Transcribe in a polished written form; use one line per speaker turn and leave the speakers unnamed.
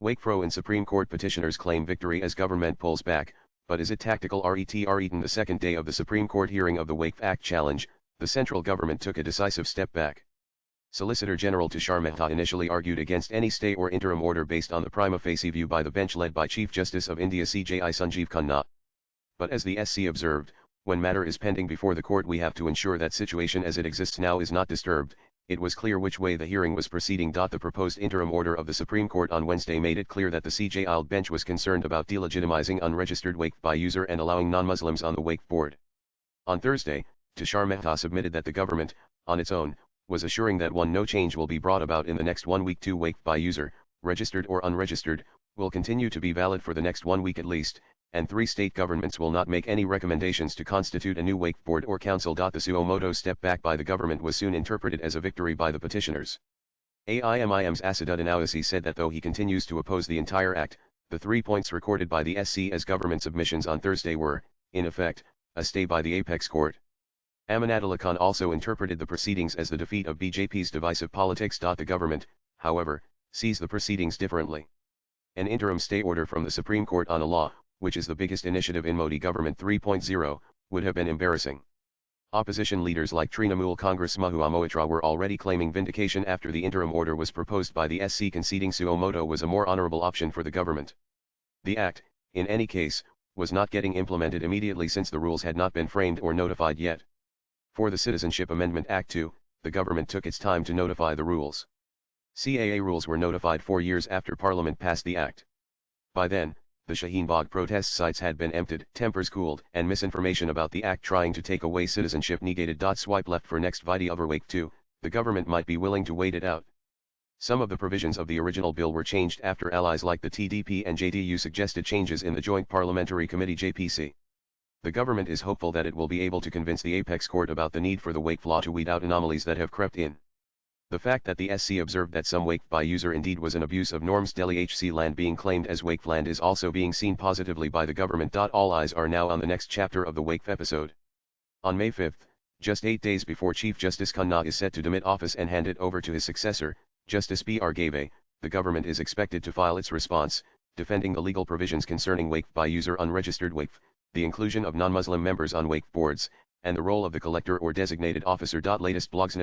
Waqf and Supreme Court petitioners claim victory as government pulls back, but is it tactical? Eaten the second day of the Supreme Court hearing of the Waqf Act challenge, the central government took a decisive step back. Solicitor General Tushar Mehta initially argued against any stay or interim order based on the prima facie view by the bench led by Chief Justice of India CJI Sanjeev Khanna. But as the SC observed, when matter is pending before the court, we have to ensure that situation as it exists now is not disturbed. It was clear which way the hearing was proceeding. The proposed interim order of the Supreme Court on Wednesday made it clear that the CJI bench was concerned about delegitimizing unregistered Waqf by user and allowing non-Muslims on the Waqf board. On Thursday, Tushar Mehta submitted that the government, on its own, was assuring that 1. No change will be brought about in the next 1 week. 2. Waqf by user, registered or unregistered, will continue to be valid for the next 1 week at least, and 3. State governments will not make any recommendations to constitute a new Waqf board or council. The suo moto step back by the government was soon interpreted as a victory by the petitioners. AIMIM's Asaduddin Owaisi said that though he continues to oppose the entire act, the 3 points recorded by the SC as government submissions on Thursday were, in effect, a stay by the apex court. Amanatullah Khan also interpreted the proceedings as the defeat of BJP's divisive politics. The government, however, sees the proceedings differently. An interim stay order from the Supreme Court on a law, which is the biggest initiative in Modi government 3.0, would have been embarrassing. Opposition leaders like Trinamool Congress Mahua Moitra were already claiming vindication after the interim order was proposed by the SC, conceding suo moto was a more honorable option for the government. The act, in any case, was not getting implemented immediately since the rules had not been framed or notified yet. For the Citizenship Amendment Act 2, the government took its time to notify the rules. CAA rules were notified 4 years after Parliament passed the act. By then, the Shaheen Bagh protest sites had been emptied, tempers cooled, and misinformation about the act trying to take away citizenship negated. Swipe left for next video over Waqf 2, the government might be willing to wait it out. Some of the provisions of the original bill were changed after allies like the TDP and JDU suggested changes in the Joint Parliamentary Committee JPC. The government is hopeful that it will be able to convince the apex court about the need for the Waqf law to weed out anomalies that have crept in. The fact that the SC observed that some Waqf by user indeed was an abuse of norms. Delhi HC land being claimed as Waqf land is also being seen positively by the government. All eyes are now on the next chapter of the Waqf episode. On May 5, just 8 days before Chief Justice Khanna is set to demit office and hand it over to his successor, Justice B.R. Gave, the government is expected to file its response, defending the legal provisions concerning Waqf by user unregistered Waqf, the inclusion of non-Muslim members on Waqf boards, and the role of the collector or designated officer. Latest blogs